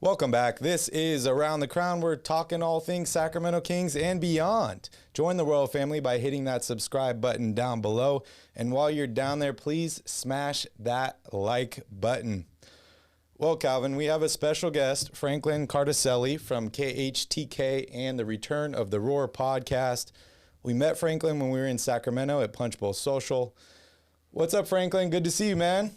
Welcome back. This is Around the Crown. We're talking all things Sacramento Kings and beyond. Join the Royal family by hitting that subscribe button down below. And while you're down there, please smash that like button. Well, Calvin, we have a special guest, Franklin Cartoscelli from KHTK and the Return of the Roar podcast. We met Franklin when we were in Sacramento at Punch Bowl Social. What's up, Franklin? Good to see you, man.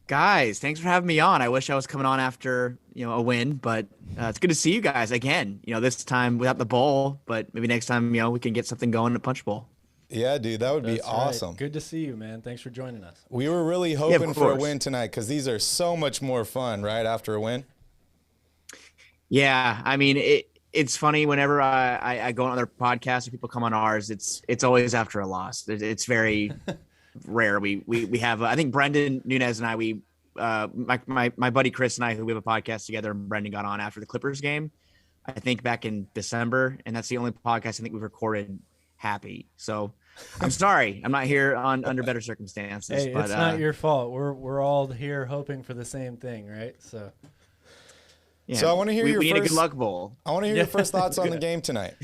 Guys, thanks for having me on. I wish I was coming on after, a win, but it's good to see you guys again. This time without the bowl, but maybe next time, we can get something going at Punch Bowl. Yeah, dude, that would be awesome. Right. Good to see you, man. Thanks for joining us. We were really hoping for a win tonight because these are so much more fun, right, after a win? Yeah, I mean, it's funny whenever I go on other podcasts or people come on ours, it's always after a loss. It's very rare. We have I think Brendan Nunez and I my buddy Chris and I, who we have a podcast together, and Brendan got on after the Clippers game, I think back in December, and that's the only podcast I think we've recorded happy. So I'm sorry I'm not here under better circumstances. Hey, but it's not your fault. We're all here hoping for the same thing, right? So yeah. So I want to hear we need a good luck bowl. I want to hear your first thoughts on the game tonight.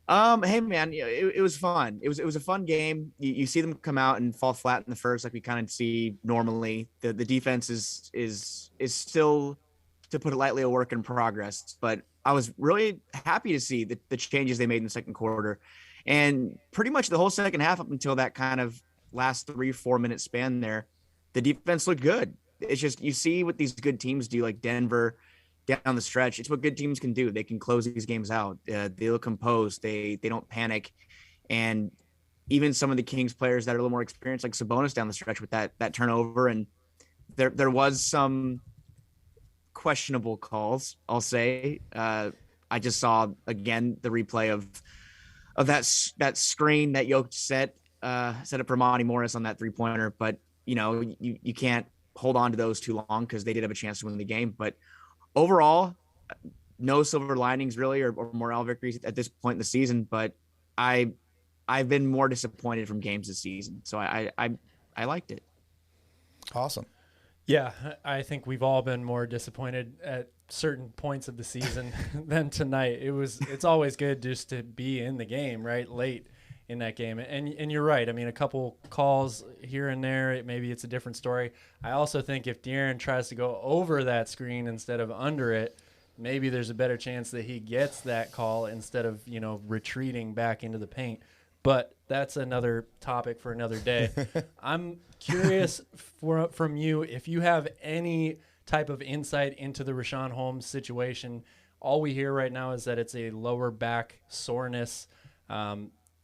Hey man, it was fun. It was a fun game. You see them come out and fall flat in the first, like we kind of see normally. The defense is still, to put it lightly, a work in progress. But I was really happy to see the changes they made in the second quarter, and pretty much the whole second half up until that kind of last 3-4 minute span there, the defense looked good. It's just, you see what these good teams do, like Denver down the stretch. It's what good teams can do. They can close these games out. They look composed. They don't panic. And even some of the Kings players that are a little more experienced, like Sabonis down the stretch with that turnover. And there was some questionable calls, I'll say. I just saw, again, the replay of that screen that Jokic set up for Monty Morris on that three-pointer. But, you can't hold on to those too long because they did have a chance to win the game. But overall, no silver linings really, or morale victories at this point in the season. But I've been more disappointed from games this season, so I liked it. Awesome. Yeah, I think we've all been more disappointed at certain points of the season than tonight. It's always good just to be in the game, right, late in that game. And you're right. I mean, a couple calls here and there, maybe it's a different story. I also think if De'Aaron tries to go over that screen instead of under it, maybe there's a better chance that he gets that call instead of, retreating back into the paint. But that's another topic for another day. I'm curious from you if you have any type of insight into the Richaun Holmes situation. All we hear right now is that it's a lower back soreness.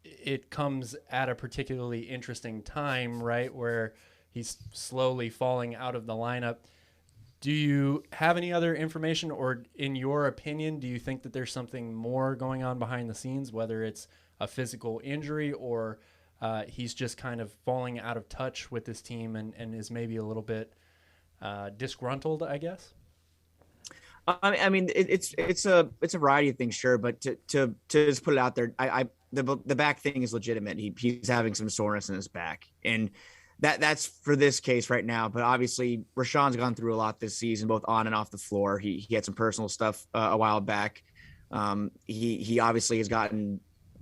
It comes at a particularly interesting time, right, where he's slowly falling out of the lineup. Do you have any other information, or in your opinion, do you think that there's something more going on behind the scenes, whether it's a physical injury or he's just kind of falling out of touch with this team and is maybe a little bit disgruntled, I guess? I mean, it's a variety of things, sure, but to just put it out there, the back thing is legitimate. He's having some soreness in his back, and that's for this case right now. But obviously, Rashawn's gone through a lot this season, both on and off the floor. He had some personal stuff a while back. He obviously has gotten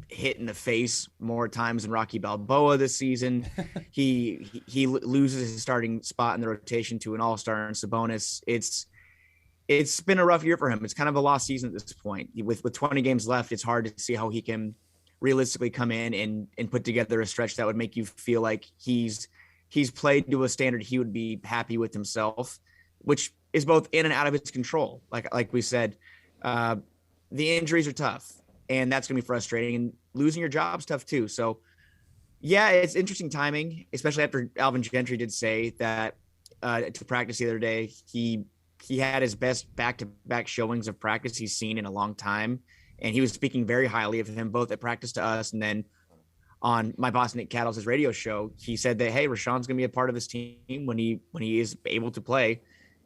hit in the face more times than Rocky Balboa this season. He loses his starting spot in the rotation to an all-star in Sabonis. It's been a rough year for him. It's kind of a lost season at this point. With 20 games left, it's hard to see how he can realistically come in and put together a stretch that would make you feel like he's played to a standard he would be happy with himself, which is both in and out of his control. Like we said, the injuries are tough, and that's going to be frustrating. And losing your job's tough too. So, yeah, it's interesting timing, especially after Alvin Gentry did say that to practice the other day, he had his best back-to-back showings of practice he's seen in a long time. And he was speaking very highly of him, both at practice to us and then on my boss, Nick Cattles' radio show. He said that, hey, Rashawn's going to be a part of this team when he is able to play.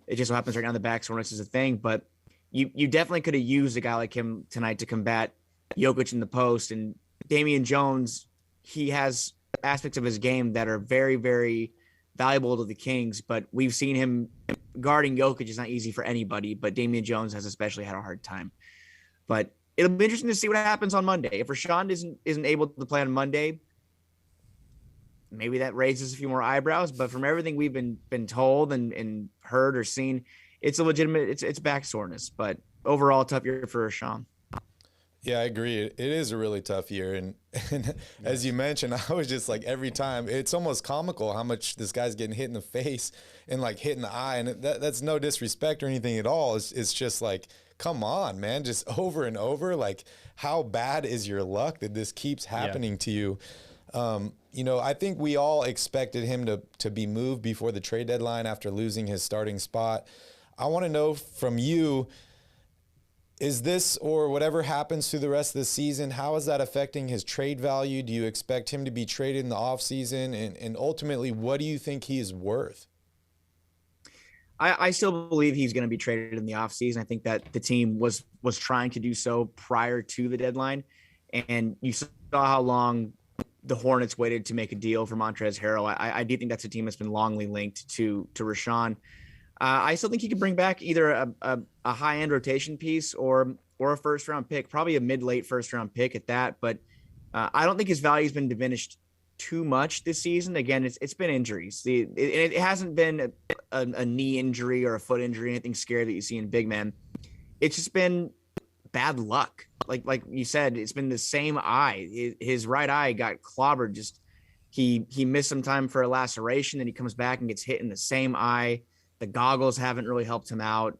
It just so happens right now the back soreness is a thing. But you definitely could have used a guy like him tonight to combat Jokic in the post. And Davion Jones, he has aspects of his game that are very, very valuable to the Kings. But we've seen him guarding Jokic is not easy for anybody, but Damian Jones has especially had a hard time. But it'll be interesting to see what happens on Monday. If Rashawn isn't able to play on Monday, maybe that raises a few more eyebrows. But from everything we've been told and heard or seen, it's a legitimate it's back soreness. But overall, tough year for Rashawn. Yeah, I agree. It is a really tough year. And as you mentioned, I was just like, every time, it's almost comical how much this guy's getting hit in the face and like hit in the eye. And that's no disrespect or anything at all. It's just like, come on, man, just over and over. Like, how bad is your luck that this keeps happening to you? I think we all expected him to be moved before the trade deadline after losing his starting spot. I want to know from you, is this, or whatever happens through the rest of the season, how is that affecting his trade value? Do you expect him to be traded in the offseason? And ultimately, what do you think he is worth? I still believe he's going to be traded in the offseason. I think that the team was trying to do so prior to the deadline. And you saw how long the Hornets waited to make a deal for Montrezl Harrell. I do think that's a team that's been longly linked to Rashawn. I still think he could bring back either a high-end rotation piece or a first-round pick, probably a mid-late first-round pick at that. But I don't think his value has been diminished too much this season. Again, it's been injuries. It hasn't been a knee injury or a foot injury, anything scary that you see in big men. It's just been bad luck. Like you said, it's been the same eye. His right eye got clobbered. Just he missed some time for a laceration, and he comes back and gets hit in the same eye. The goggles haven't really helped him out.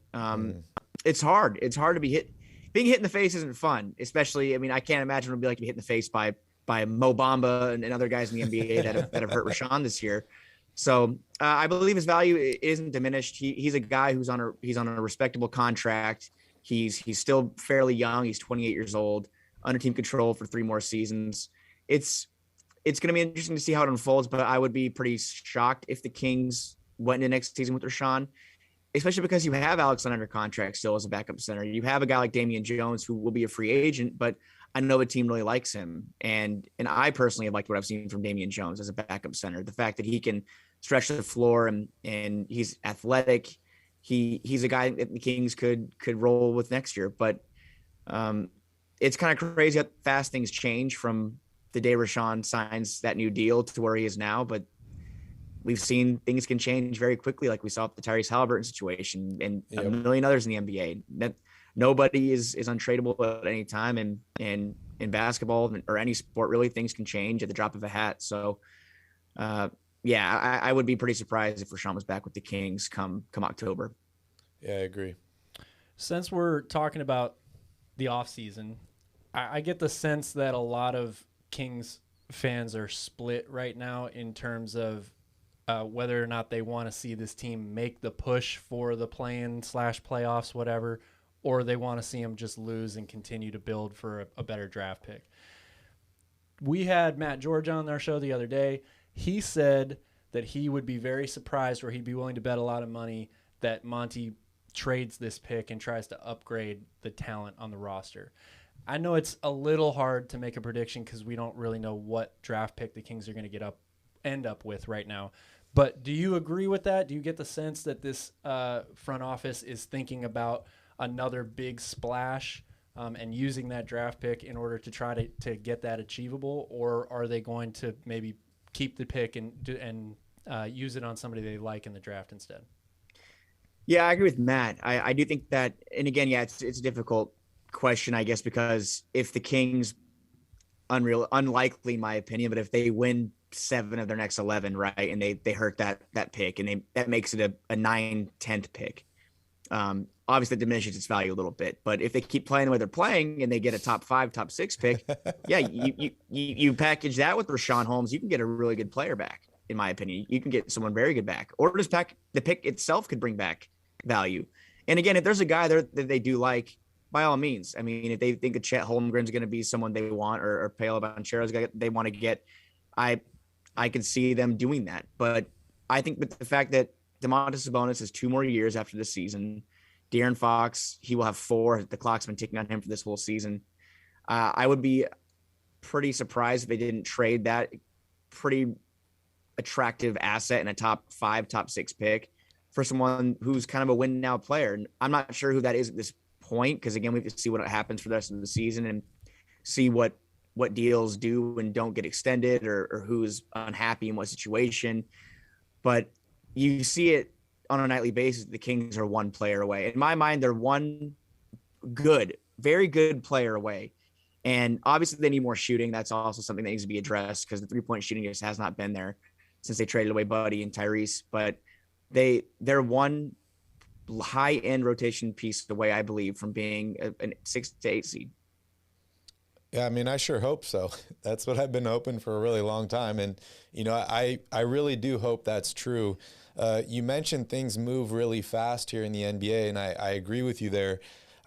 It's hard. It's hard to be hit. Being hit in the face isn't fun, especially. I mean, I can't imagine what it'd be like to be hit in the face by Mo Bamba and other guys in the NBA that have hurt Rashawn this year. So I believe his value isn't diminished. He's a guy who's on a respectable contract. He's still fairly young. He's 28 years old, under team control for 3 more seasons. It's going to be interesting to see how it unfolds, but I would be pretty shocked if the Kings went into next season with Rashawn, especially because you have Alex under contract still as a backup center. You have a guy like Damian Jones who will be a free agent, but I know the team really likes him. And I personally have liked what I've seen from Damian Jones as a backup center. The fact that he can stretch the floor and he's athletic. He's a guy that the Kings could roll with next year. But it's kind of crazy how fast things change from the day Rashawn signs that new deal to where he is now. But we've seen things can change very quickly, like we saw with the Tyrese Halliburton situation and a million others in the NBA. That nobody is untradeable at any time, and in basketball or any sport, really, things can change at the drop of a hat. So, I would be pretty surprised if Rashawn was back with the Kings come October. Yeah, I agree. Since we're talking about the offseason, I get the sense that a lot of Kings fans are split right now in terms of whether or not they want to see this team make the push for the play-in / playoffs, whatever, or they want to see them just lose and continue to build for a better draft pick. We had Matt George on our show the other day. He said that he would be very surprised, or he'd be willing to bet a lot of money that Monty trades this pick and tries to upgrade the talent on the roster. I know it's a little hard to make a prediction because we don't really know what draft pick the Kings are going to end up with right now. But do you agree with that? Do you get the sense that this front office is thinking about another big splash and using that draft pick in order to try to get that achievable? Or are they going to maybe keep the pick and use it on somebody they like in the draft instead? Yeah, I agree with Matt. I do think that, and again, it's a difficult question, I guess, because if the Kings, unlikely in my opinion, but if they win 7 of their next 11, right, and they hurt that pick, and that makes it a 9-10th pick. Obviously, it diminishes its value a little bit, but if they keep playing the way they're playing and they get a top 5, top 6 pick, you package that with Rashawn Holmes, you can get a really good player back. In my opinion, you can get someone very good back, or just the pick itself could bring back value. And again, if there's a guy there that they do like, by all means, I mean, if they think that Chet Holmgren's going to be someone they want, or Paolo Banchero's guy they want to get, I could see them doing that. But I think with the fact that Domantas Sabonis has 2 more years after the season, De'Aaron Fox, he will have 4. The clock's been ticking on him for this whole season. I would be pretty surprised if they didn't trade that pretty attractive asset in a top 5, top 6 pick for someone who's kind of a win now player. And I'm not sure who that is at this point, because again, we have to see what happens for the rest of the season and see what deals do and don't get extended, or who's unhappy in what situation. But you see it on a nightly basis. The Kings are one player away. In my mind, they're one good, very good player away. And obviously they need more shooting. That's also something that needs to be addressed, because the 3-point shooting just has not been there since they traded away Buddy and Tyrese. But they're one high-end rotation piece away, I believe, from being a 6 to 8 seed. Yeah, I mean, I sure hope so. That's what I've been hoping for a really long time. And, I really do hope that's true. You mentioned things move really fast here in the NBA, and I agree with you there.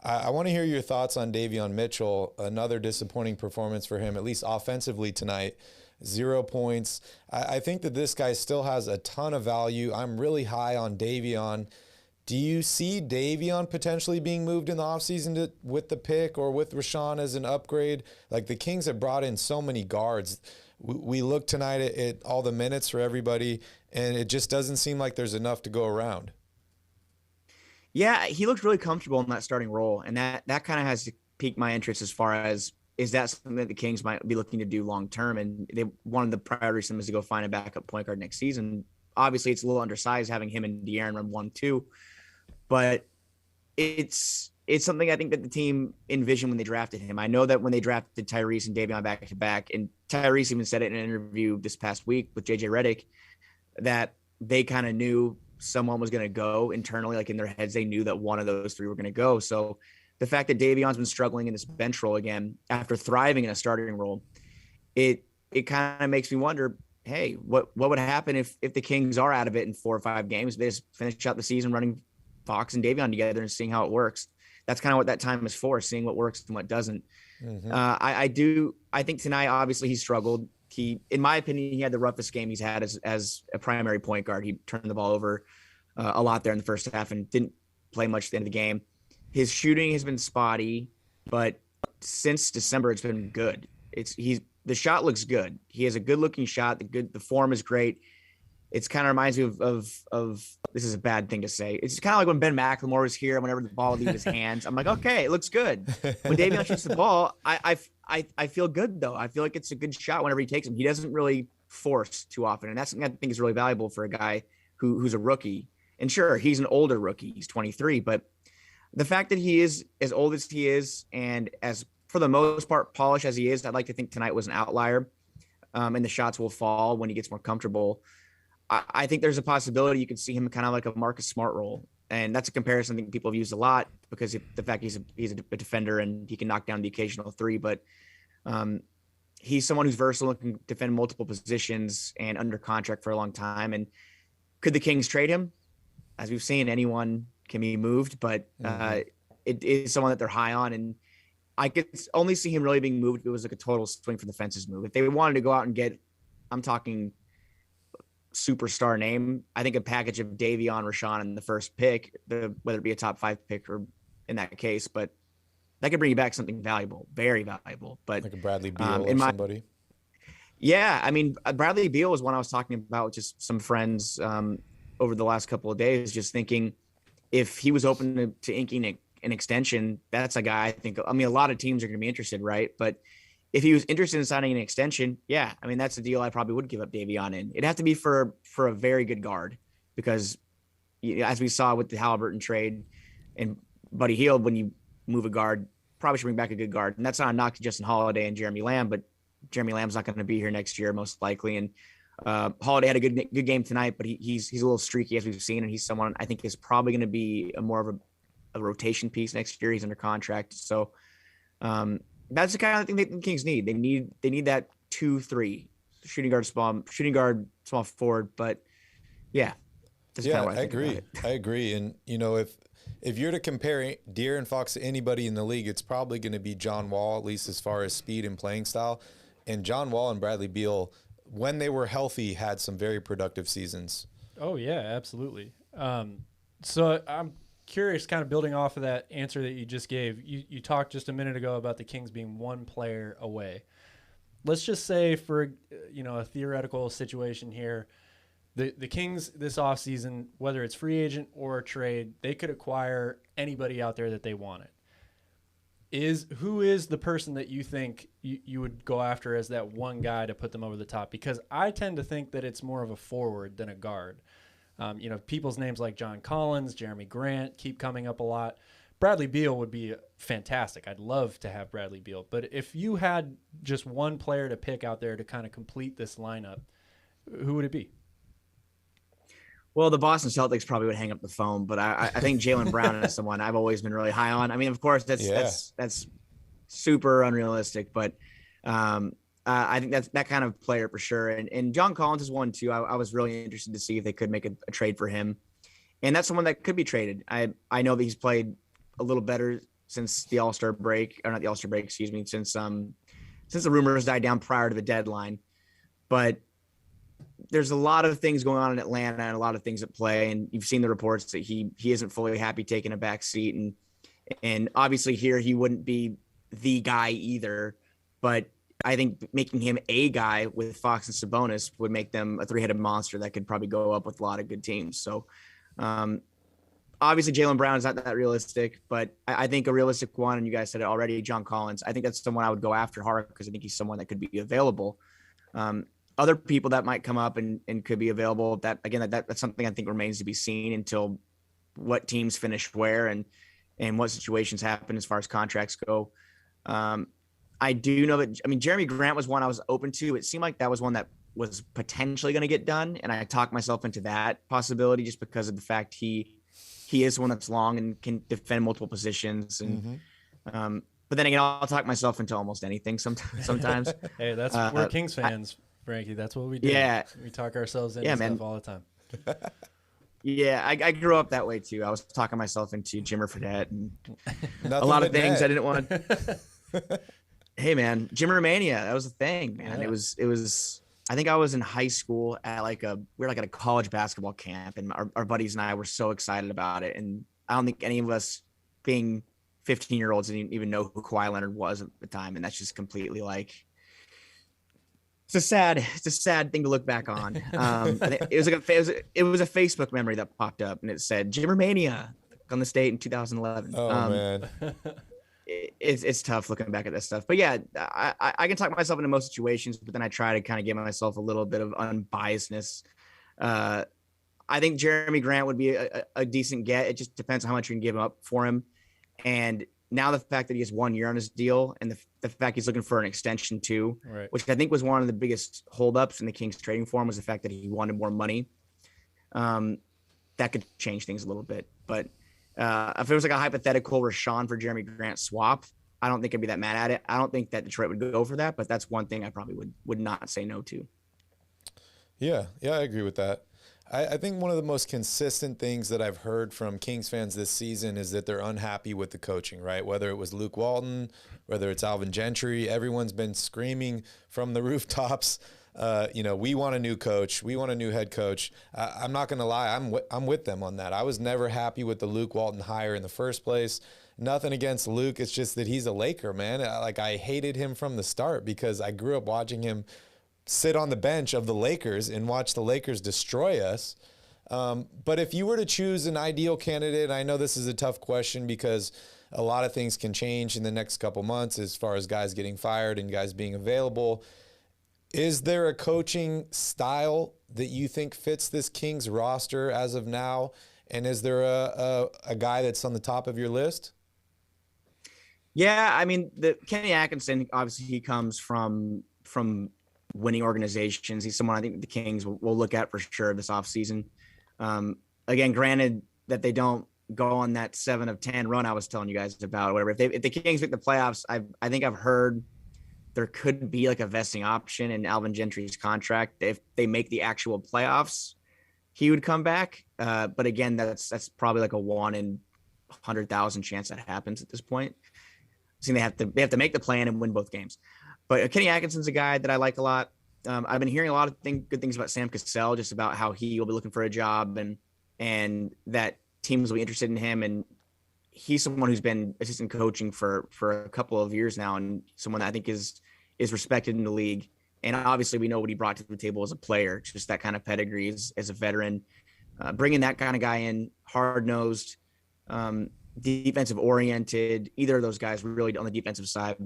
I want to hear your thoughts on Davion Mitchell. Another disappointing performance for him, at least offensively tonight. 0 points. I think that this guy still has a ton of value. I'm really high on Davion. Do you see Davion potentially being moved in the offseason with the pick, or with Rashawn as an upgrade? Like, the Kings have brought in so many guards. We look tonight at all the minutes for everybody, and it just doesn't seem like there's enough to go around. Yeah, he looked really comfortable in that starting role, and that kind of has piqued my interest as far as, is that something that the Kings might be looking to do long term? And one of the priorities for them is to go find a backup point guard next season. Obviously, it's a little undersized having him and De'Aaron run 1-2, but it's something I think that the team envisioned when they drafted him. I know that when they drafted Tyrese and Davion back to back, and Tyrese even said it in an interview this past week with JJ Redick, that they kind of knew someone was going to go internally, like in their heads, they knew that one of those three were going to go. So the fact that Davion's been struggling in this bench role again after thriving in a starting role, it kind of makes me wonder, hey, what would happen if the Kings are out of it in 4 or 5 games? They just finish out the season running Fox and Davion together and seeing how it works. That's kind of what that time is for, seeing what works and what doesn't. Mm-hmm. I think tonight, obviously, he struggled. In my opinion, he had the roughest game he's had as a primary point guard. He turned the ball over a lot there in the first half and didn't play much at the end of the game. His shooting has been spotty, but since December, it's been good. The shot looks good. He has a good looking shot. The form is great. It's kind of reminds me of this is a bad thing to say. It's kind of like when Ben McLemore was here. Whenever the ball leaves his hands, I'm like, okay, it looks good. When Davion shoots the ball, I feel good though. I feel like it's a good shot whenever he takes him. He doesn't really force too often, and that's something I think is really valuable for a guy who's a rookie. And sure, he's an older rookie. He's 23, but the fact that he is as old as he is, and as for the most part polished as he is, I'd like to think tonight was an outlier, and the shots will fall when he gets more comfortable. I think there's a possibility you could see him kind of like a Marcus Smart role. And that's a comparison I think people have used a lot, because the fact he's a defender and he can knock down the occasional three, but he's someone who's versatile and can defend multiple positions and under contract for a long time. And could the Kings trade him? As we've seen, anyone can be moved, but it is someone that they're high on. And I could only see him really being moved if it was like a total swing for the fences move. If they wanted to go out and get, I'm talking superstar name, I think a package of Davion, Rashawn, and the first pick, whether it be a top 5 pick or in that case, but that could bring you back something valuable, very valuable. But like a Bradley Beal or somebody. Yeah, I mean, Bradley Beal was one I was talking about with just some friends over the last couple of days, just thinking if he was open to inking an extension, that's a guy I mean, a lot of teams are going to be interested, right? But if he was interested in signing an extension, yeah, I mean, that's a deal I probably would give up Davion in. It'd have to be for a very good guard, because as we saw with the Halliburton trade and Buddy Hield, when you move a guard, probably should bring back a good guard. And that's not a knock to Justin Holiday and Jeremy Lamb, but Jeremy Lamb's not going to be here next year, most likely. And Holiday had a good game tonight, but he's a little streaky, as we've seen, and he's someone I think is probably going to be more of a rotation piece next year. He's under contract, so that's the kind of thing that the Kings need. They need that 2-3 shooting guard, small forward. But yeah, that's kind of what I agree. I agree. And if you're to compare De'Aaron Fox to anybody in the league, it's probably going to be John Wall, at least as far as speed and playing style. And John Wall and Bradley Beal, when they were healthy, had some very productive seasons. Oh yeah, absolutely. So I'm curious, kind of building off of that answer that you just gave. You talked just a minute ago about the Kings being one player away. Let's just say, for a theoretical situation here, The Kings this offseason, whether it's free agent or trade, they could acquire anybody out there that they wanted. Who is the person that you think you would go after as that one guy to put them over the top? Because I tend to think that it's more of a forward than a guard. People's names like John Collins, Jeremy Grant keep coming up a lot. Bradley Beal would be fantastic. I'd love to have Bradley Beal. But if you had just one player to pick out there to kind of complete this lineup, who would it be? Well, the Boston Celtics probably would hang up the phone, but I think Jaylen Brown is someone I've always been really high on. I mean, of course, that's super unrealistic, but I think that's that kind of player for sure. And John Collins is one too. I was really interested to see if they could make a trade for him, and that's someone that could be traded. I know that he's played a little better since the All-Star break, or not the All-Star break, excuse me, since the rumors died down prior to the deadline, but there's a lot of things going on in Atlanta and a lot of things at play. And you've seen the reports that he isn't fully happy taking a back seat. And obviously here he wouldn't be the guy either, but I think making him a guy with Fox and Sabonis would make them a three-headed monster that could probably go up with a lot of good teams. So obviously Jaylen Brown is not that realistic, but I think a realistic one, and you guys said it already, John Collins, I think that's someone I would go after hard because I think he's someone that could be available. Other people that might come up and could be available, that's something I think remains to be seen until what teams finish where and what situations happen as far as contracts go. I do know that, Jeremy Grant was one I was open to. It seemed like that was one that was potentially going to get done. And I talked myself into that possibility just because of the fact he is one that's long and can defend multiple positions. And, but then again, I'll talk myself into almost anything sometimes. Hey, we're Kings fans. Frankie, that's what we do. Yeah. We talk ourselves into stuff all the time. Yeah, I grew up that way too. I was talking myself into Jimmer Fredette and a lot of things I didn't want to. Hey man, Jimmer Mania, that was a thing, man. Yeah. It was I think I was in high school at we were at a college basketball camp, and our buddies and I were so excited about it. And I don't think any of us being 15-year-olds didn't even know who Kawhi Leonard was at the time. And that's just completely it's a sad thing to look back on. It was a Facebook memory that popped up, and it said Jimmer Mania on the state in 2011. Oh man, it's tough looking back at this stuff. But yeah, I can talk myself into most situations, but then I try to kind of give myself a little bit of unbiasedness. I think Jeremy Grant would be a decent get. It just depends on how much you can give up for him. And now the fact that he has 1 year on his deal, and the fact he's looking for an extension too, right, which I think was one of the biggest holdups in the Kings trading for him, was the fact that he wanted more money. That could change things a little bit. But if it was a hypothetical Rashawn for Jeremy Grant swap, I don't think I'd be that mad at it. I don't think that Detroit would go for that, but that's one thing I probably would not say no to. Yeah, I agree with that. I think one of the most consistent things that I've heard from Kings fans this season is that they're unhappy with the coaching, right? Whether it was Luke Walton, whether it's Alvin Gentry, everyone's been screaming from the rooftops, we want a new coach. We want a new head coach. I'm not going to lie. I'm with them on that. I was never happy with the Luke Walton hire in the first place. Nothing against Luke. It's just that he's a Laker, man. I hated him from the start because I grew up watching him sit on the bench of the Lakers and watch the Lakers destroy us. But if you were to choose an ideal candidate, I know this is a tough question because a lot of things can change in the next couple months as far as guys getting fired and guys being available. Is there a coaching style that you think fits this Kings roster as of now? And is there a guy that's on the top of your list? Yeah, the Kenny Atkinson, obviously he comes from winning organizations. He's someone I think the Kings will look at for sure this offseason. Again, granted that they don't go on that 7 of 10 run I was telling you guys about, whatever. If the Kings make the playoffs, I think I've heard there could be a vesting option in Alvin Gentry's contract. If they make the actual playoffs, he would come back. But again, that's probably a 1 in 100,000 chance that happens at this point. So they have to make the plan and win both games. But Kenny Atkinson's a guy that I like a lot. I've been hearing a lot of good things about Sam Cassell, just about how he will be looking for a job and that teams will be interested in him. And he's someone who's been assistant coaching for a couple of years now, and someone that I think is respected in the league. And obviously we know what he brought to the table as a player, just that kind of pedigree as a veteran. Bringing that kind of guy in, hard-nosed, defensive oriented, either of those guys really on the defensive side.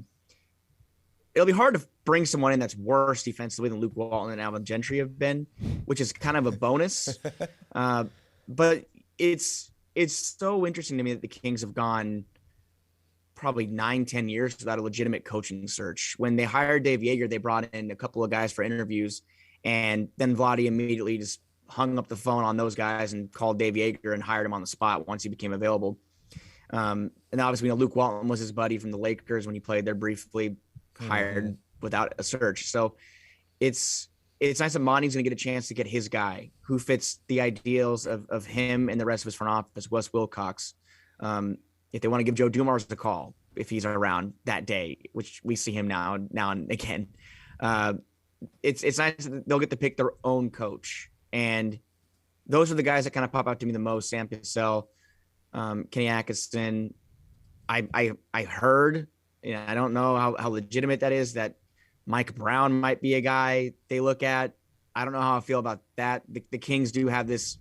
It'll be hard to bring someone in that's worse defensively than Luke Walton and Alvin Gentry have been, which is kind of a bonus. But it's so interesting to me that the Kings have gone probably 9-10 years without a legitimate coaching search. When they hired Dave Yeager, they brought in a couple of guys for interviews, and then Vlade immediately just hung up the phone on those guys and called Dave Yeager and hired him on the spot once he became available. And obviously, Luke Walton was his buddy from the Lakers when he played there briefly, hired without a search. So it's nice that Monty's going to get a chance to get his guy who fits the ideals of him and the rest of his front office, Wes Wilcox. If they want to give Joe Dumars a call, if he's around that day, which we see him now and again, it's nice that they'll get to pick their own coach. And those are the guys that kind of pop out to me the most. Sam Cassell, Kenny Atkinson. I heard, I don't know how legitimate that is, that Mike Brown might be a guy they look at. I don't know how I feel about that. The Kings do have this,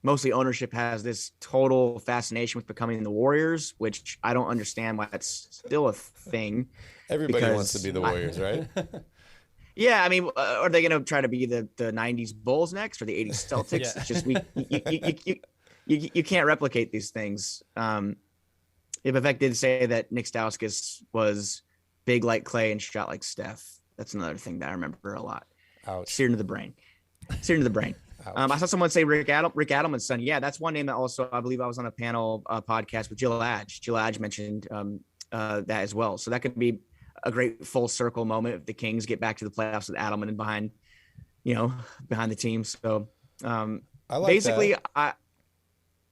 mostly ownership has this total fascination with becoming the Warriors, which I don't understand why that's still a thing. Everybody wants to be the Warriors, right? Yeah, I mean, are they going to try to be the 90s Bulls next or the 80s Celtics? Yeah. It's just you can't replicate these things. Vivek did say that Nick Stauskas was big like Clay and shot like Steph. That's another thing that I remember a lot. Ouch. Seared into the brain. I saw someone say Rick Adelman's son. Yeah, that's one name that also, I believe I was on a panel podcast with Jill Adge. Jill Adge mentioned that as well. So that could be a great full circle moment if the Kings get back to the playoffs with Adelman and behind the team. So I like basically, that.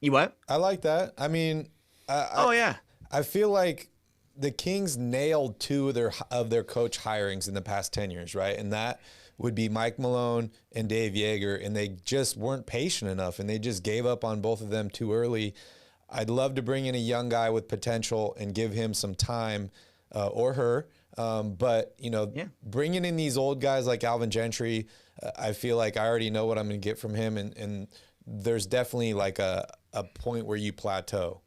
You what? I like that. I mean, I feel like the Kings nailed two of their coach hirings in the past 10 years, right? And that would be Mike Malone and Dave Yeager, and they just weren't patient enough, and they just gave up on both of them too early. I'd love to bring in a young guy with potential and give him some time, or her. But bringing in these old guys like Alvin Gentry, I feel like I already know what I'm going to get from him, and there's definitely like a point where you plateau.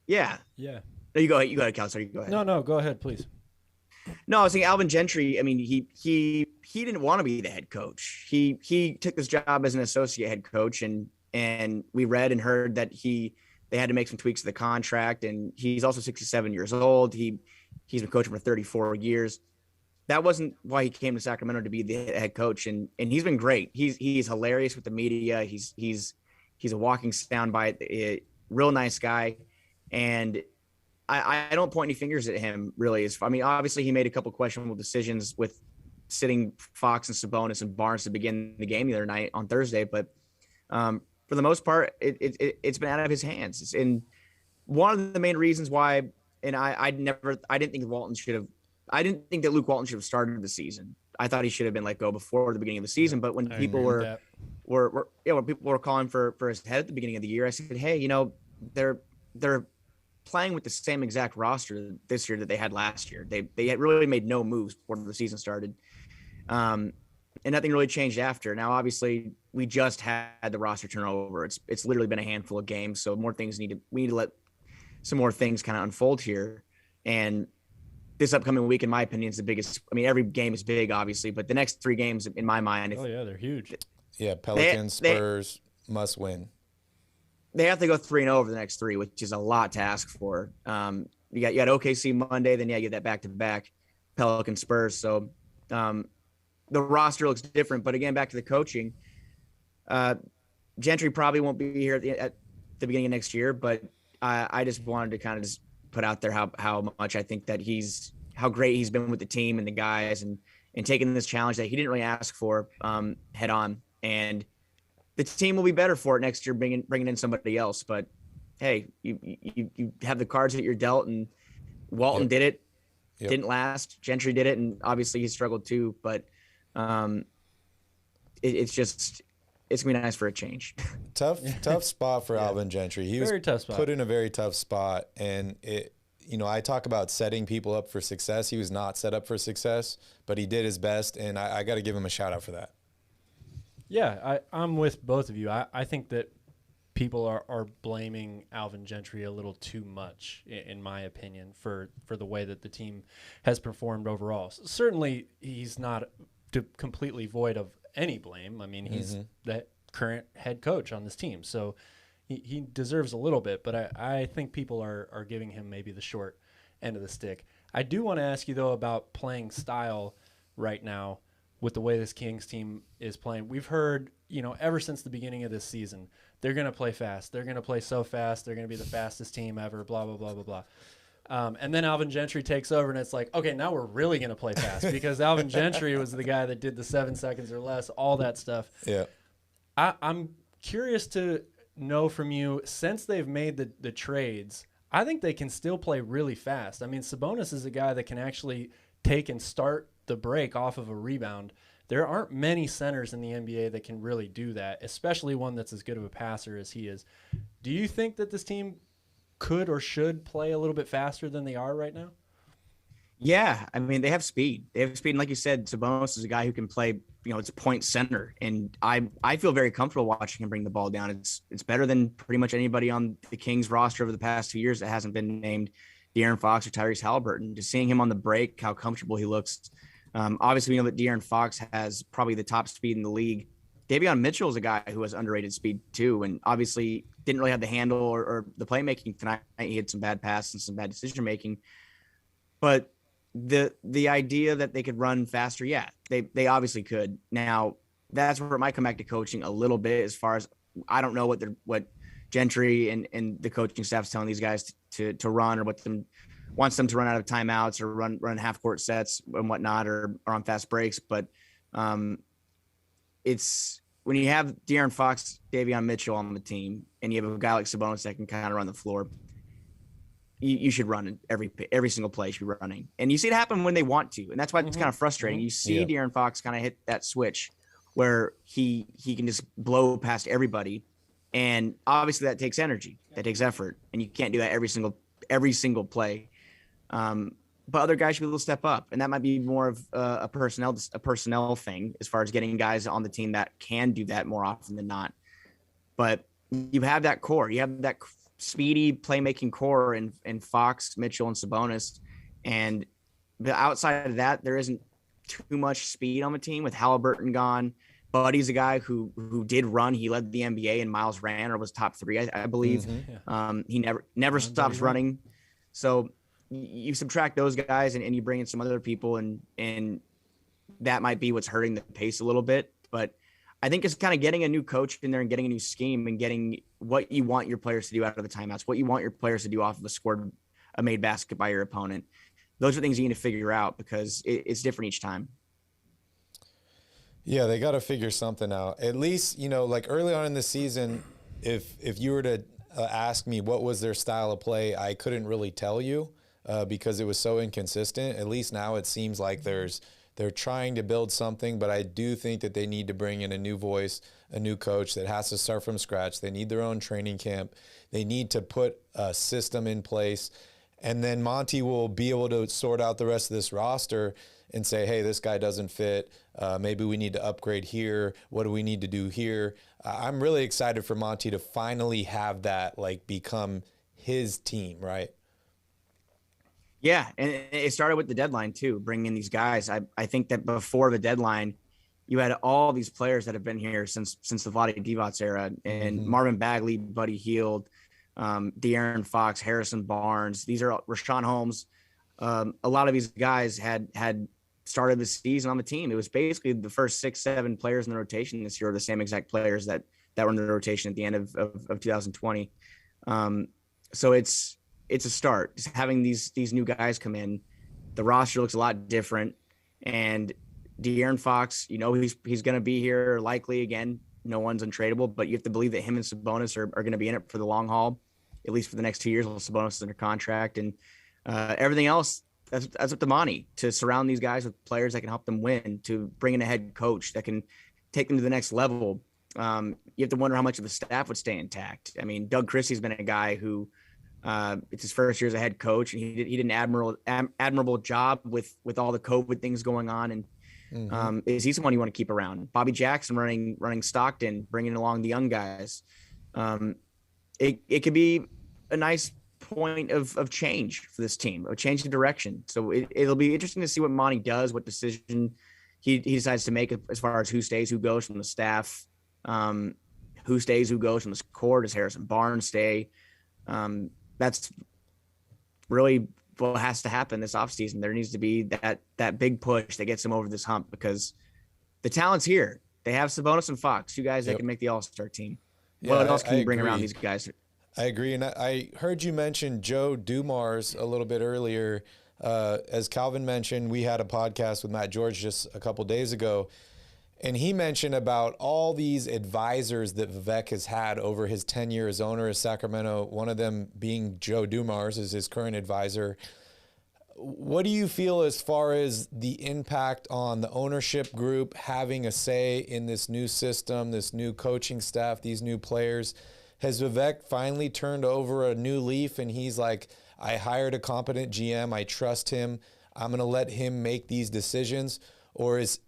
Yeah. Yeah. No, you go ahead, Counselor. You go ahead. No, go ahead, please. No, I was thinking Alvin Gentry. I mean, he didn't want to be the head coach. He took this job as an associate head coach, and we read and heard that they had to make some tweaks to the contract, and he's also 67 years old. He's been coaching for 34 years. That wasn't why he came to Sacramento, to be the head coach, and he's been great. He's hilarious with the media. He's a walking soundbite, a real nice guy, and I don't point any fingers at him, really. I mean, obviously he made a couple questionable decisions with sitting Fox and Sabonis and Barnes to begin the game the other night on Thursday, but for the most part, it's been out of his hands. It's in one of the main reasons why, and I didn't think that Luke Walton should have started the season. I thought he should have been let go before the beginning of the season. But when people when people were calling for his head at the beginning of the year, I said, hey, they're playing with the same exact roster this year that they had last year. They had really made no moves before the season started. And nothing really changed after. Now, obviously, we just had the roster turnover. It's literally been a handful of games. So we need to let some more things kind of unfold here. And this upcoming week, in my opinion, is the biggest. I mean, every game is big, obviously, but the next three games, in my mind, they're huge. Yeah, Pelicans, Spurs must win. They have to go 3-0 over the next three, which is a lot to ask for. You got OKC Monday, then you get that back-to-back Pelicans Spurs. So the roster looks different. But again, back to the coaching. Gentry probably won't be here at the beginning of next year, but I just wanted to kind of just put out there how much I think that how great he's been with the team and the guys and taking this challenge that he didn't really ask for head on. And the team will be better for it next year, bringing in somebody else. But hey, you have the cards that you're dealt, and Walton did it. Yep. Didn't last. Gentry did it, and obviously he struggled too. But it's gonna be nice for a change. Tough spot for Alvin Gentry. He was tough spot. put in a very tough spot, and I talk about setting people up for success. He was not set up for success, but he did his best, and I got to give him a shout out for that. Yeah, I'm with both of you. I think that people are blaming Alvin Gentry a little too much, in my opinion, for the way that the team has performed overall. Certainly, he's not completely void of any blame. I mean, he's the current head coach on this team, so he deserves a little bit, but I think people are giving him maybe the short end of the stick. I do want to ask you, though, about playing style right now with the way this Kings team is playing. We've heard, ever since the beginning of this season, they're going to play fast. They're going to play so fast. They're going to be the fastest team ever, blah, blah, blah, blah, blah. And then Alvin Gentry takes over, and it's like, okay, now we're really going to play fast because Alvin Gentry was the guy that did the 7 seconds or less, all that stuff. Yeah. I'm curious to know from you, since they've made the trades, I think they can still play really fast. I mean, Sabonis is a guy that can actually take and start the break off of a rebound. There aren't many centers in the NBA that can really do that, especially one that's as good of a passer as he is. Do you think that this team could or should play a little bit faster than they are right now? Yeah, I mean, they have speed. And like you said, Sabonis is a guy who can play, it's a point center. And I feel very comfortable watching him bring the ball down. It's better than pretty much anybody on the Kings roster over the past 2 years that hasn't been named De'Aaron Fox or Tyrese Halliburton. Just seeing him on the break, how comfortable he looks. Obviously, we know that De'Aaron Fox has probably the top speed in the league. Davion Mitchell is a guy who has underrated speed too, and obviously didn't really have the handle or the playmaking tonight. He had some bad passes and some bad decision making. But the idea that they could run faster, yeah, they obviously could. Now, that's where it might come back to coaching a little bit, as far as I don't know what Gentry and the coaching staff is telling these guys to run, or wants them to run out of timeouts or run half court sets and whatnot, or on fast breaks. But it's when you have De'Aaron Fox, Davion Mitchell on the team, and you have a guy like Sabonis that can kind of run the floor, you should run every single play. You should be running, and you see it happen when they want to, and that's why it's kind of frustrating. You see De'Aaron Fox kind of hit that switch where he can just blow past everybody, and obviously that takes energy, that takes effort, and you can't do that every single play. But other guys should be able to step up, and that might be more of a personnel thing as far as getting guys on the team that can do that more often than not. But you have that core, you have that speedy playmaking core in Fox, Mitchell, and Sabonis, and the outside of that, there isn't too much speed on the team with Halliburton gone. Buddy's a guy who did run. He led the NBA and miles ran, or was top 3, I believe. He never stops running. So you subtract those guys and you bring in some other people, and that might be what's hurting the pace a little bit. But I think it's kind of getting a new coach in there and getting a new scheme and getting what you want your players to do out of the timeouts, what you want your players to do off of a made basket by your opponent. Those are things you need to figure out, because it's different each time. Yeah, they got to figure something out. At least, like early on in the season, if you were to ask me what was their style of play, I couldn't really tell you because it was so inconsistent. At least now it seems like they're trying to build something, but I do think that they need to bring in a new voice, a new coach that has to start from scratch. They need their own training camp. They need to put a system in place, and then Monty will be able to sort out the rest of this roster and say, hey, this guy doesn't fit. Maybe we need to upgrade here. What do we need to do here? I'm really excited for Monty to finally have that become his team, right? Yeah, and it started with the deadline too, bringing in these guys. I think that before the deadline, you had all these players that have been here since the Vlade Divac era, and Marvin Bagley, Buddy Hield, De'Aaron Fox, Harrison Barnes. These are Rashawn Holmes. A lot of these guys had started the season on the team. It was basically the first 6-7 players in the rotation this year are the same exact players that were in the rotation at the end of 2020. So it's a start. Just having these new guys come in, the roster looks a lot different. And De'Aaron Fox, he's going to be here likely again. No one's untradeable, but you have to believe that him and Sabonis are going to be in it for the long haul, at least for the next 2 years while Sabonis is under contract. And everything else, that's up to Monty to surround these guys with players that can help them win, to bring in a head coach that can take them to the next level. You have to wonder how much of the staff would stay intact. I mean, Doug Christie's been a guy who It's his first year as a head coach, and he did an admirable job with all the COVID things going on. And is he someone you want to keep around? Bobby Jackson running Stockton, bringing along the young guys. It could be a nice point of change for this team, a change of direction. So it'll be interesting to see what Monty does, what decision he decides to make as far as who stays, who goes from the staff, who stays, who goes from the core. Does Harrison Barnes stay? That's really what has to happen this offseason. There needs to be that big push that gets them over this hump, because the talent's here. They have Sabonis and Fox, two guys that can make the All-Star team. Yeah, what else can you bring agree. around these guys? I agree. And I heard you mention Joe Dumars a little bit earlier. As Calvin mentioned, we had a podcast with Matt George just a couple days ago, and he mentioned about all these advisors that Vivek has had over his tenure as owner of Sacramento, one of them being Joe Dumars is his current advisor. What do you feel as far as the impact on the ownership group having a say in this new system, this new coaching staff, these new players? Has Vivek finally turned over a new leaf and he's like, I hired a competent GM, I trust him, I'm going to let him make these decisions? Or is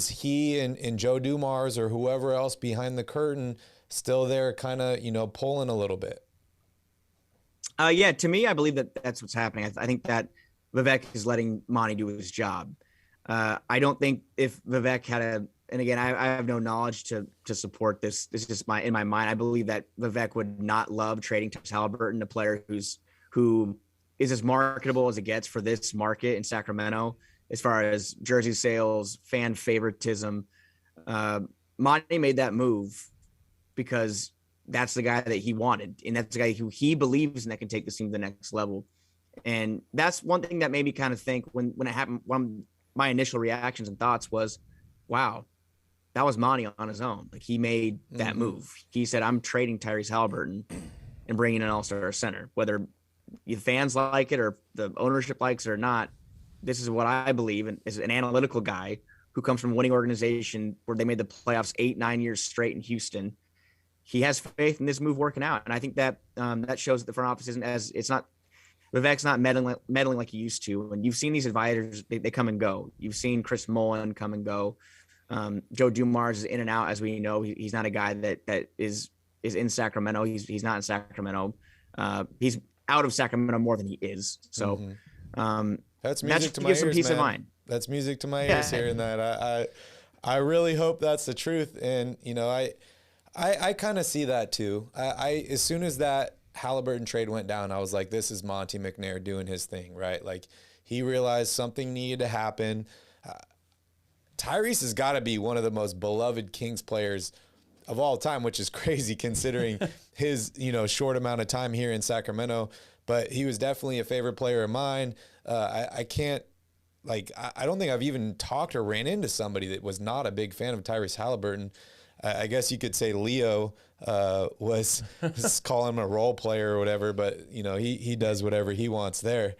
he and Joe Dumars or whoever else behind the curtain still there kind of, pulling a little bit? Yeah, to me, I believe that's what's happening. I think that Vivek is letting Monty do his job. I don't think if Vivek had and again, I have no knowledge to support this. This is just in my mind. I believe that Vivek would not love trading Tyrese Haliburton, a player who is as marketable as it gets for this market in Sacramento, as far as jersey sales, fan favoritism. Monty made that move because that's the guy that he wanted, and that's the guy who he believes in that can take the team to the next level. And that's one thing that made me kind of think when it happened. One of my initial reactions and thoughts was, wow, that was Monty on his own. Like, he made that move. He said, I'm trading Tyrese Haliburton and bringing an all-star center. Whether the fans like it or the ownership likes it or not, this is what I believe. And as an analytical guy who comes from a winning organization where they made the playoffs 8-9 years straight in Houston, he has faith in this move working out. And I think that that shows that the front office Vivek's not meddling like he used to. And you've seen these advisors, they come and go. You've seen Chris Mullen come and go. Joe Dumars is in and out, as we know. He's not a guy that is in Sacramento. He's not in Sacramento. He's out of Sacramento more than he is. So that's music to my ears, some peace man. of mind. That's music to my ears hearing that. I really hope that's the truth. And I kind of see that too. I as soon as that Haliburton trade went down, I was like, this is Monty McNair doing his thing, right? Like, he realized something needed to happen. Tyrese has got to be one of the most beloved Kings players of all time, which is crazy considering his, short amount of time here in Sacramento. But he was definitely a favorite player of mine. I don't think I've even talked or ran into somebody that was not a big fan of Tyrese Haliburton. I guess you could say Leo was call him a role player or whatever, but he does whatever he wants there.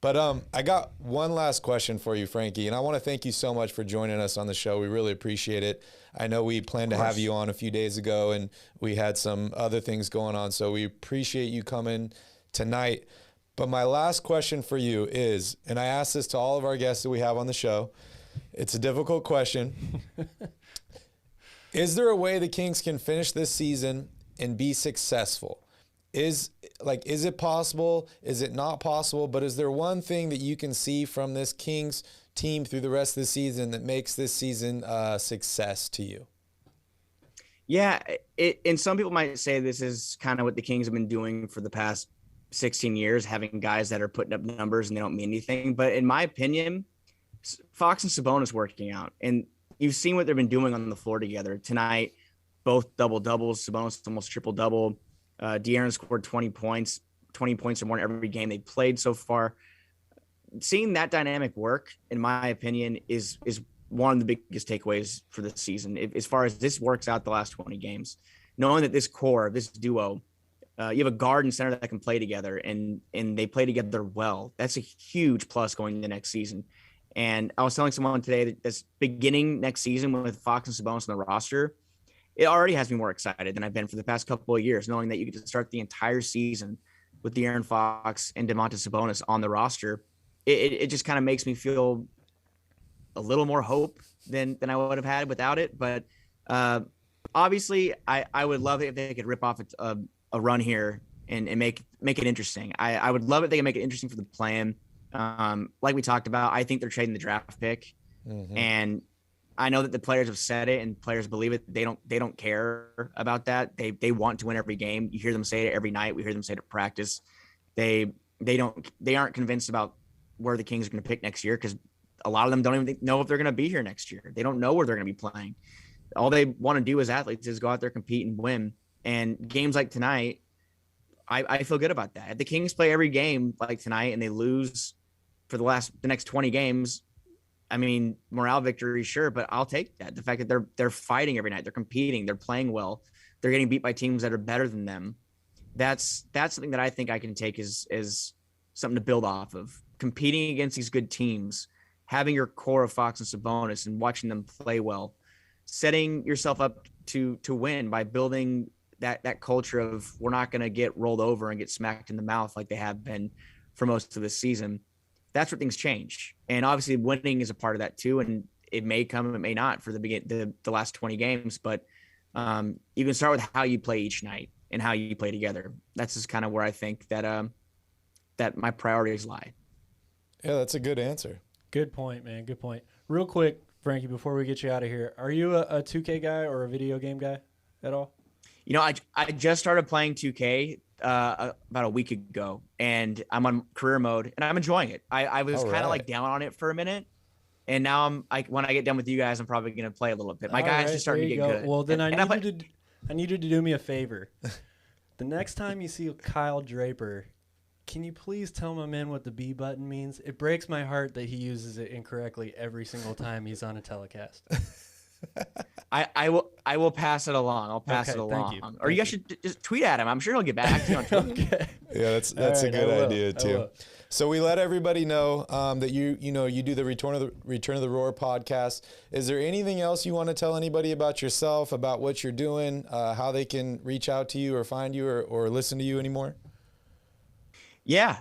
But I got one last question for you, Frankie, and I want to thank you so much for joining us on the show. We really appreciate it. I know we planned to have you on a few days ago, and we had some other things going on, so we appreciate you coming tonight. But my last question for you is, and I ask this to all of our guests that we have on the show, it's a difficult question. Is there a way the Kings can finish this season and be successful? Is it possible? Is it not possible? But is there one thing that you can see from this Kings team through the rest of the season that makes this season a success to you? Yeah, and some people might say this is kind of what the Kings have been doing for the past 16 years, having guys that are putting up numbers and they don't mean anything. But in my opinion, Fox and Sabonis working out. And you've seen what they've been doing on the floor together. Tonight, both double-doubles. Sabonis almost triple-double. De'Aaron scored 20 points or more in every game they played so far. Seeing that dynamic work, in my opinion, is one of the biggest takeaways for the season. As far as this works out the last 20 games, knowing that this core, this duo, you have a guard and center that can play together and they play together well. That's a huge plus going into next season. And I was telling someone today that this beginning next season with Fox and Sabonis on the roster, it already has me more excited than I've been for the past couple of years, knowing that you get to start the entire season with De'Aaron Fox and Domantas Sabonis on the roster, it just kind of makes me feel a little more hope than I would have had without it. But obviously, I would love it if they could rip off a run here and make it interesting. I would love it if they can make it interesting for the play-in. Like we talked about, I think they're trading the draft pick, and I know that the players have said it and players believe it. They don't care about that. They want to win every game. You hear them say it every night. We hear them say it at practice. They aren't convinced about where the Kings are going to pick next year, because a lot of them don't even know if they're going to be here next year. They don't know where they're going to be playing. All they want to do as athletes is go out there, compete, and win. And games like tonight, I feel good about that. If the Kings play every game like tonight and they lose for the next 20 games, I mean, morale victory, sure, but I'll take that. The fact that they're fighting every night, they're competing, they're playing well, they're getting beat by teams that are better than them. That's something that I think I can take as something to build off of. Competing against these good teams, having your core of Fox and Sabonis and watching them play well, setting yourself up to win by building that culture of we're not going to get rolled over and get smacked in the mouth like they have been for most of the season. That's where things change. And obviously winning is a part of that too. And it may come, it may not for the last 20 games, but you can start with how you play each night and how you play together. That's just kind of where I think that my priorities lie. Yeah, that's a good answer. Good point, man. Good point. Real quick, Frankie, before we get you out of here, are you a 2K guy or a video game guy at all? You know, I just started playing 2K about a week ago, and I'm on career mode, and I'm enjoying it. I was kind of like down on it for a minute, and now when I get done with you guys, I'm probably going to play a little bit. My guys just starting to get good. Well, then I need you to do me a favor. The next time you see Kyle Draper, can you please tell my man what the B button means? It breaks my heart that he uses it incorrectly every single time he's on a telecast. I will pass it along. I'll pass it along. Thank you. Or you guys should just tweet at him. I'm sure he'll get back to you on Twitter. Okay. Yeah, that's All a right, good idea too. So we let everybody know that you do the Return of the Roar podcast. Is there anything else you want to tell anybody about yourself, about what you're doing, how they can reach out to you or find you or listen to you anymore? Yeah.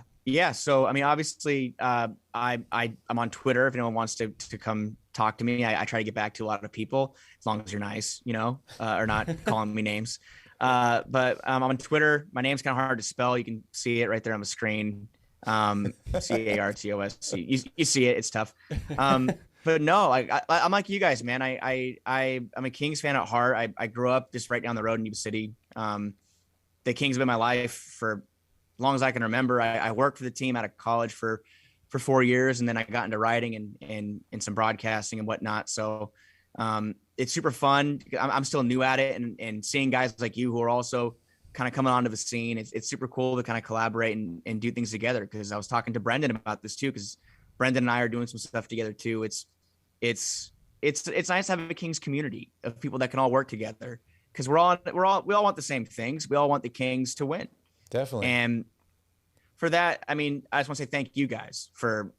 So, I mean, obviously, I'm on Twitter. If anyone wants to come talk to me, I try to get back to a lot of people as long as you're nice, or not calling me names. But I'm on Twitter. My name's kind of hard to spell. You can see it right there on the screen. Cartoscelli. You see it. It's tough. But no, I'm like you guys, man. I'm a Kings fan at heart. I grew up just right down the road in Yuba City. The Kings have been my life for as long as I can remember. I worked for the team out of college for 4 years, and then I got into writing and some broadcasting and whatnot. So it's super fun. I'm still new at it, and seeing guys like you who are also kind of coming onto the scene, it's super cool to kind of collaborate and do things together. Because I was talking to Brendan about this too, because Brendan and I are doing some stuff together too. It's nice to have a Kings community of people that can all work together, because we all want the same things. We all want the Kings to win. Definitely. And for that, I mean, I just want to say thank you guys for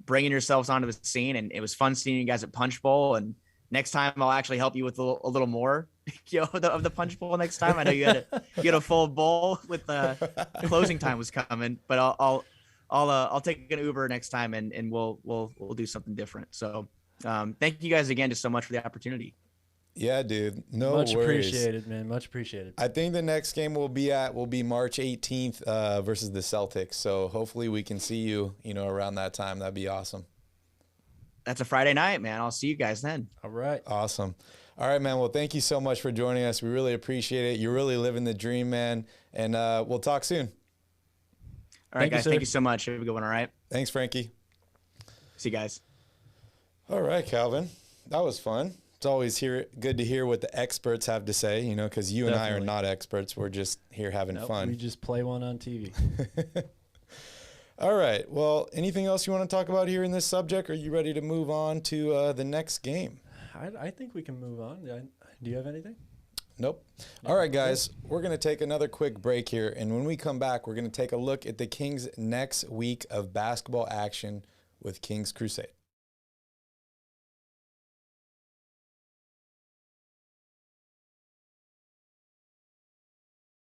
bringing yourselves onto the scene. And it was fun seeing you guys at Punch Bowl. And next time I'll actually help you with a little more, of the Punch Bowl next time. I know you had a full bowl with closing time was coming, but I'll take an Uber next time and we'll do something different. So thank you guys again just so much for the opportunity. Yeah, dude. No Much worries. appreciated, man. Much appreciated. I think the next game will be March 18th versus the Celtics. So hopefully we can see you, around that time. That'd be awesome. That's a Friday night, man. I'll see you guys then. All right. Awesome. All right, man. Well, thank you so much for joining us. We really appreciate it. You're really living the dream, man. And we'll talk soon. All right, guys. Thank you so much. Have a good one. All right. Thanks, Frankie. See you guys. All right, Calvin. That was fun. It's always good to hear what the experts have to say, because you and I are not experts. We're just here having fun. We just play one on TV. All right. Well, anything else you want to talk about here in this subject? Are you ready to move on to the next game? I think we can move on. Do you have anything? Nope. All right, guys. We're going to take another quick break here. And when we come back, we're going to take a look at the Kings' next week of basketball action with Kings Crusade.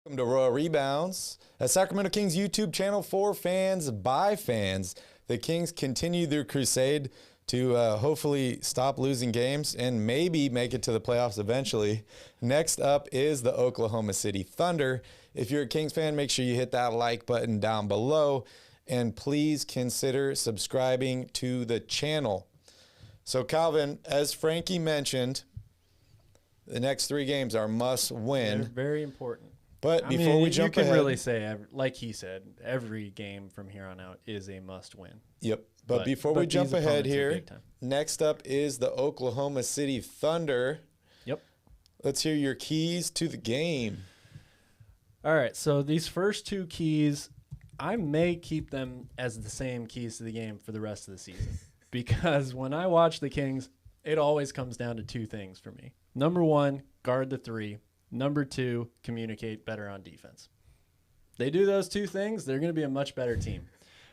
Welcome to Royal Rebounds, a Sacramento Kings YouTube channel for fans by fans. The Kings continue their crusade to hopefully stop losing games and maybe make it to the playoffs eventually. Next up is the Oklahoma City Thunder. If you're a Kings fan, make sure you hit that like button down below, and please consider subscribing to the channel. So, Calvin, as Frankie mentioned, the next 3 games are must win. They're very important. But before we jump ahead, you can really say, like he said, every game from here on out is a must win. Yep. But before we jump ahead here, next up is the Oklahoma City Thunder. Yep. Let's hear your keys to the game. All right. So these first 2 keys, I may keep them as the same keys to the game for the rest of the season. Because when I watch the Kings, it always comes down to 2 things for me. Number 1, guard the 3. Number 2, communicate better on defense. They do those 2 things, they're going to be a much better team.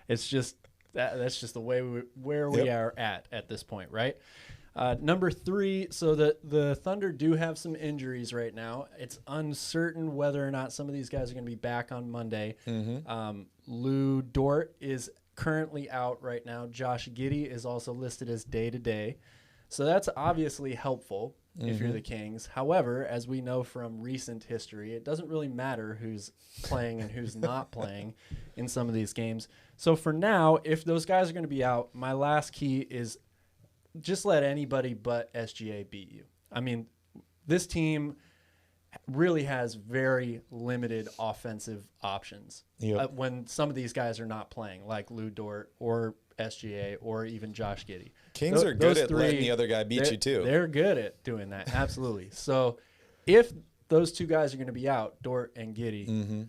It's just that's just the way we are at this point, right? Number 3, so the Thunder do have some injuries right now. It's uncertain whether or not some of these guys are going to be back on Monday. Lou Dort is currently out right now. Josh Giddey is also listed as day-to-day. So that's obviously helpful if you're the Kings. However, as we know from recent history, it doesn't really matter who's playing and who's not playing in some of these games. So for now, if those guys are going to be out, my last key is just let anybody but SGA beat you. I mean, this team really has very limited offensive options when some of these guys are not playing, like Lou Dort or SGA or even Josh Giddey. Kings are good at letting the other guy beat you too. They're good at doing that, absolutely. So if those 2 guys are going to be out, Dort and Giddey,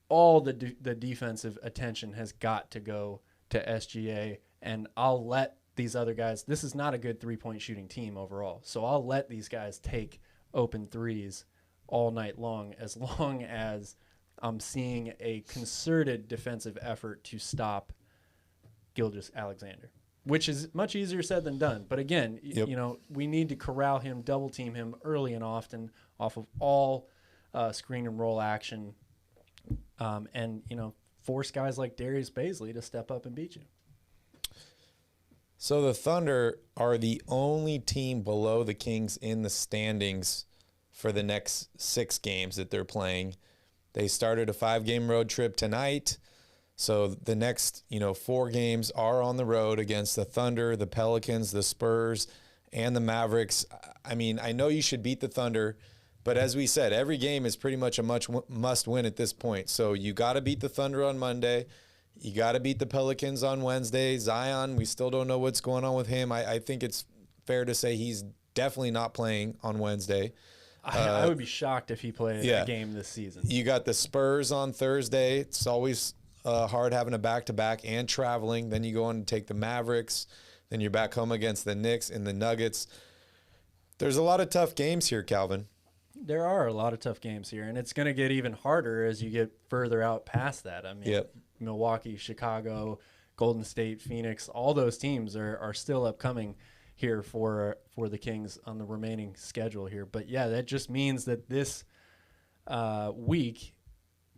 all the defensive attention has got to go to SGA, and I'll let these other guys. This is not a good 3-point shooting team overall, so I'll let these guys take open threes all night long as I'm seeing a concerted defensive effort to stop Gilgeous-Alexander, which is much easier said than done. But again, you know, we need to corral him, double team him early and often off of all screen and roll action, and, you know, force guys like Darius Bazley to step up and beat you. So the Thunder are the only team below the Kings in the standings for the next 6 games that they're playing. They started a 5-game road trip tonight. So the next, 4 games are on the road against the Thunder, the Pelicans, the Spurs, and the Mavericks. I mean, I know you should beat the Thunder, but as we said, every game is pretty much a must win at this point. So you got to beat the Thunder on Monday. You got to beat the Pelicans on Wednesday. Zion, we still don't know what's going on with him. I think it's fair to say he's definitely not playing on Wednesday. I would be shocked if he played a game this season. You got the Spurs on Thursday. It's always hard having a back-to-back and traveling. Then you go on and take the Mavericks. Then you're back home against the Knicks and the Nuggets. There's a lot of tough games here, Calvin. There are a lot of tough games here, and it's going to get even harder as you get further out past that. I mean, Milwaukee, Chicago, Golden State, Phoenix, all those teams are still upcoming here for the Kings on the remaining schedule here. But, yeah, that just means that this week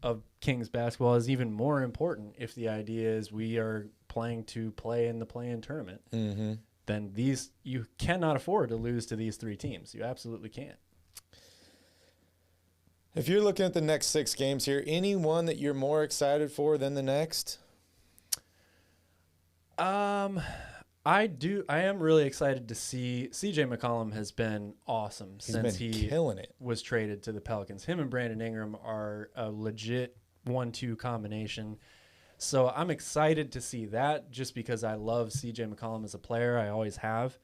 of Kings basketball is even more important if the idea is we are playing to play in the play-in tournament. Then you cannot afford to lose to these 3 teams. You absolutely can't. If you're looking at the next 6 games here, any one that you're more excited for than the next? I am really excited to see CJ McCollum has been awesome since he was traded to the Pelicans. Him and Brandon Ingram are a legit 1-2 combination. So I'm excited to see that just because I love CJ McCollum as a player. I always have.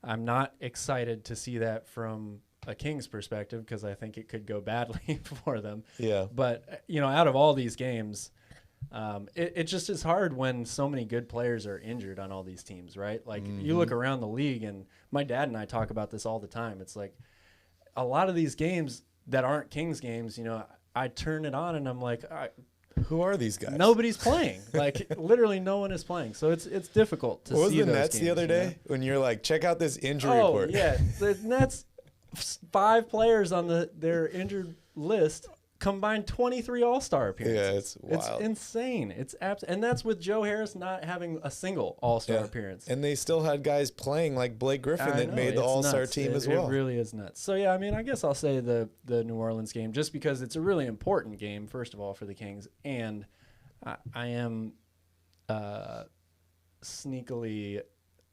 I'm not excited to see that from a Kings perspective because I think it could go badly for them. Yeah. But, out of all these games, it just is hard when so many good players are injured on all these teams, right? Like you look around the league, and my dad and I talk about this all the time. It's like a lot of these games that aren't Kings games, I turn it on and I'm like, who are these guys? Nobody's playing. Like literally no one is playing. So it's difficult to see. What was the those Nets games, the other day when you're like, check out this injury report? report? Yeah, the Nets 5 players on their injured list. combined 23 All-Star appearances. Yeah, it's wild. It's insane. And that's with Joe Harris not having a single All-Star appearance. And they still had guys playing like Blake Griffin that made the All-Star team as well. It really is nuts. So, yeah, I mean, I guess I'll say the New Orleans game just because it's a really important game, first of all, for the Kings. And I am sneakily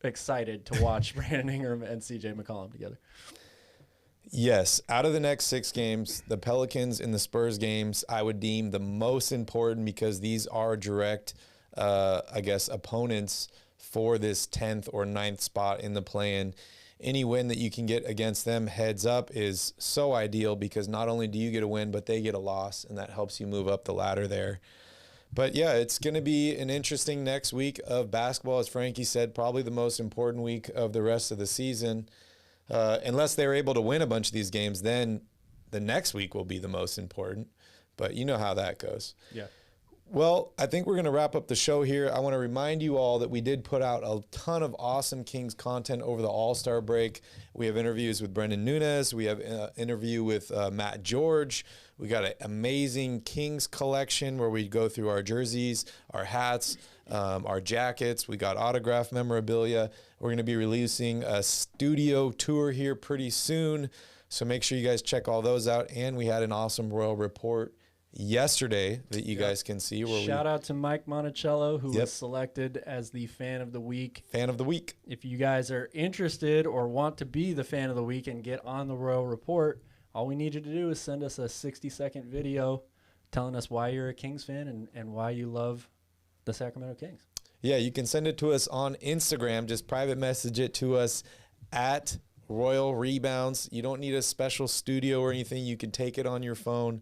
excited to watch Brandon Ingram and CJ McCollum together. Yes, out of the next 6 games, the Pelicans and the Spurs games I would deem the most important because these are direct, opponents for this 10th or 9th spot in the play-in. Any win that you can get against them heads up is so ideal because not only do you get a win, but they get a loss, and that helps you move up the ladder there. But, yeah, it's going to be an interesting next week of basketball. As Frankie said, probably the most important week of the rest of the season. Unless they're able to win a bunch of these games, then the next week will be the most important. But you know how that goes. Yeah. Well, I think we're going to wrap up the show here. I want to remind you all that we did put out a ton of awesome Kings content over the All-Star break. We have interviews with Brendan Nunes. We have an interview with Matt George. We got an amazing Kings collection where we go through our jerseys, our hats, our jackets. We got autograph memorabilia. We're going to be releasing a studio tour here pretty soon. So make sure you guys check all those out. And we had an awesome Royal Report yesterday that you guys can see. Shout out to Mike Monticello, who was selected as the Fan of the Week. Fan of the Week. If you guys are interested or want to be the Fan of the Week and get on the Royal Report, all we need you to do is send us a 60-second video telling us why you're a Kings fan and why you love the Sacramento Kings. Yeah, you can send it to us on Instagram. Just private message it to us at Royal Rebounds. You don't need a special studio or anything. You can take it on your phone.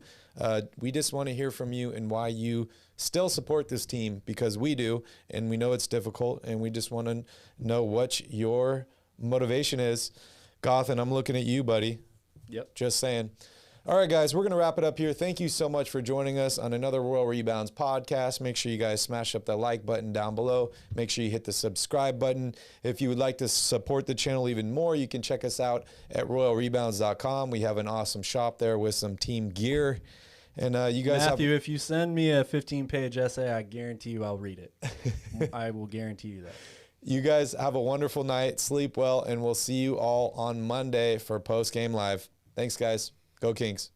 We just want to hear from you and why you still support this team, because we do, and we know it's difficult, and we just want to know what your motivation is. Gothan, I'm looking at you, buddy. Yep. Just saying. All right, guys, we're going to wrap it up here. Thank you so much for joining us on another Royal Rebounds podcast. Make sure you guys smash up that like button down below. Make sure you hit the subscribe button. If you would like to support the channel even more, you can check us out at royalrebounds.com. We have an awesome shop there with some team gear. And you guys Matthew, if you send me a 15-page essay, I guarantee you I'll read it. I will guarantee you that. You guys have a wonderful night. Sleep well, and we'll see you all on Monday for Post Game Live. Thanks, guys. Go Kings.